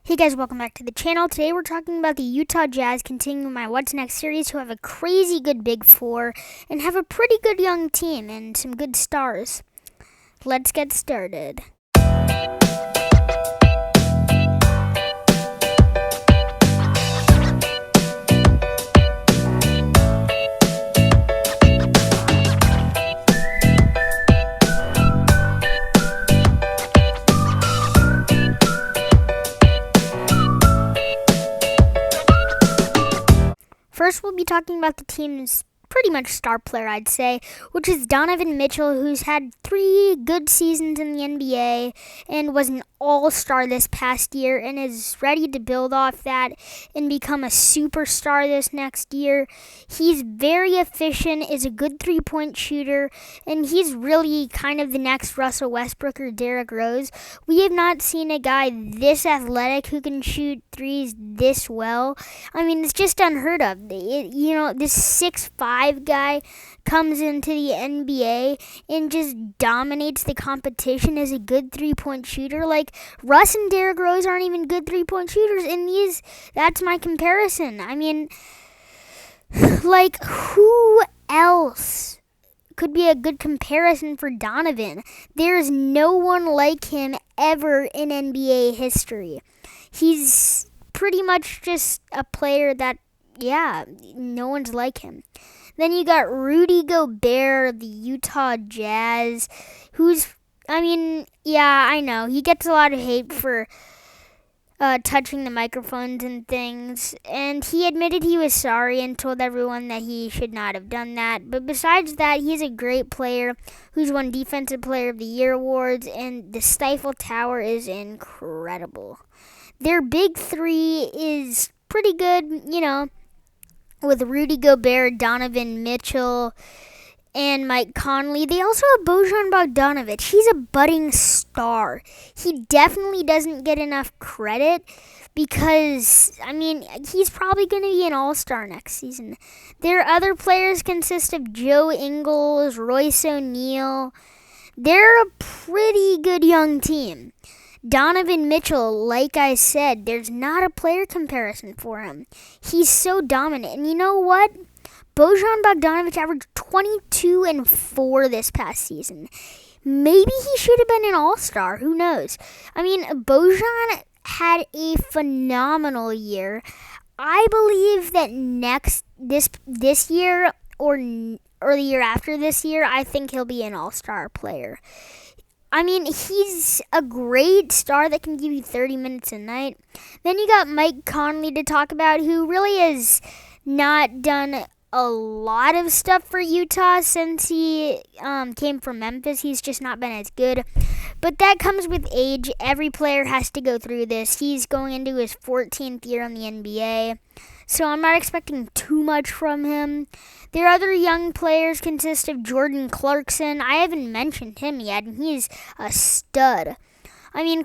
Hey guys, welcome back to the channel. Today we're talking about the Utah Jazz continuing my What's Next series, who have a crazy good Big Four and have a pretty good young team and some good stars. Let's get started. First, we'll be talking about the team's pretty much star player, I'd say, which is Donovan Mitchell, who's had 3 good seasons in the NBA and was an all-star this past year and is ready to build off that and become a superstar this next year. He's very efficient, is a good three-point shooter, and he's really kind of the next Russell Westbrook or Derrick Rose. We have not seen a guy this athletic who can shoot threes this well. I mean, it's just unheard of. This 6'5" guy comes into the NBA and just dominates the competition as a good three-point shooter. Like, Russ and Derrick Rose aren't even good three-point shooters, and that's my comparison. I mean, like, who else could be a good comparison for Donovan? There's no one like him ever in NBA history. He's pretty much just a player that, no one's like him. Then you got Rudy Gobert of the Utah Jazz, I know, he gets a lot of hate for touching the microphones and things, and he admitted he was sorry and told everyone that he should not have done that. But besides that, he's a great player who's won Defensive Player of the Year awards, and the Stifle Tower is incredible. Their big three is pretty good, with Rudy Gobert, Donovan Mitchell, and Mike Conley. They also have Bojan Bogdanovic. He's a budding star. He definitely doesn't get enough credit because, he's probably going to be an all-star next season. Their other players consist of Joe Ingles, Royce O'Neal. They're a pretty good young team. Donovan Mitchell, like I said, there's not a player comparison for him. He's so dominant. And you know what? Bojan Bogdanovic averaged 22 and 4 this past season. Maybe he should have been an all-star. Who knows? Bojan had a phenomenal year. I believe that this year or the year after this year, I think he'll be an all-star player. He's a great star that can give you 30 minutes a night. Then you got Mike Conley to talk about, who really has not done a lot of stuff for Utah since he came from Memphis. He's just not been as good. But that comes with age. Every player has to go through this. He's going into his 14th year in the NBA, so I'm not expecting too much from him. Their other young players consist of Jordan Clarkson. I haven't mentioned him yet, and he's a stud.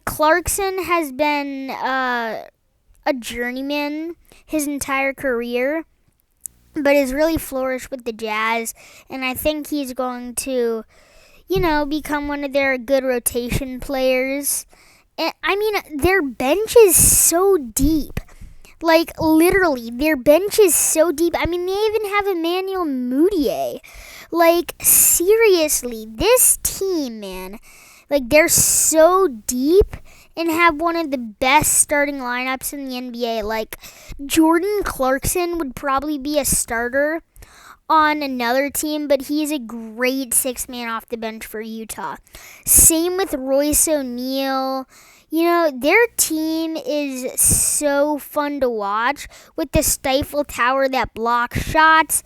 Clarkson has been a journeyman his entire career, but has really flourished with the Jazz, and I think he's going to, become one of their good rotation players. And, their bench is so deep. Like, literally, their bench is so deep. They even have Emmanuel Mudiay. Like, seriously, this team, man, they're so deep and have one of the best starting lineups in the NBA. Like, Jordan Clarkson would probably be a starter on another team, but he's a great sixth man off the bench for Utah. Same with Royce O'Neal. Their team is so fun to watch with the Stifle Tower that blocks shots,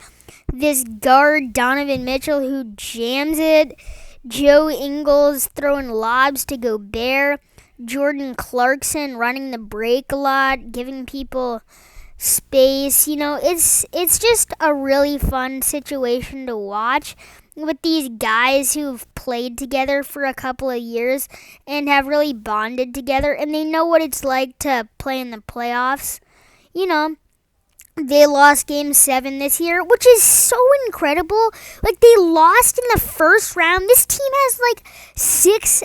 this guard Donovan Mitchell who jams it, Joe Ingles throwing lobs to Gobert, Jordan Clarkson running the break a lot, giving people space. It's just a really fun situation to watch with these guys who've played together for a couple of years and have really bonded together, and they know what it's like to play in the playoffs. They lost Game 7 this year, which is so incredible. Like, they lost in the first round. This team has, 6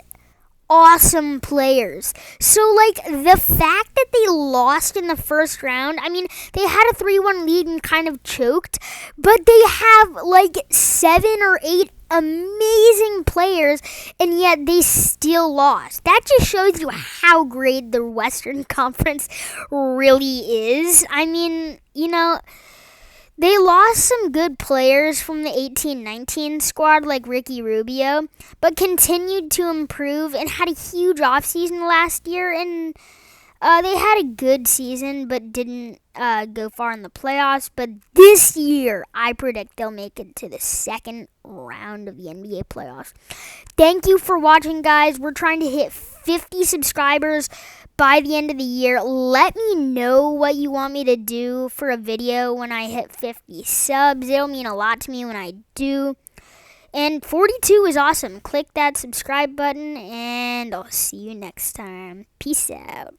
awesome players. So, the fact that they lost in the first round. I mean, they had a 3-1 lead and kind of choked, but they have like 7 or 8 amazing players, and yet they still lost. That just shows you how great the Western Conference really is. I mean, they lost some good players from the 18-19 squad like Ricky Rubio, but continued to improve and had a huge offseason last year, and they had a good season but didn't go far in the playoffs. But this year, I predict they'll make it to the second round of the NBA playoffs. Thank you for watching, guys. We're trying to hit 50 subscribers by the end of the year. Let me know what you want me to do for a video when I hit 50 subs. It'll mean a lot to me when I do. And 42 is awesome. Click that subscribe button, and I'll see you next time. Peace out.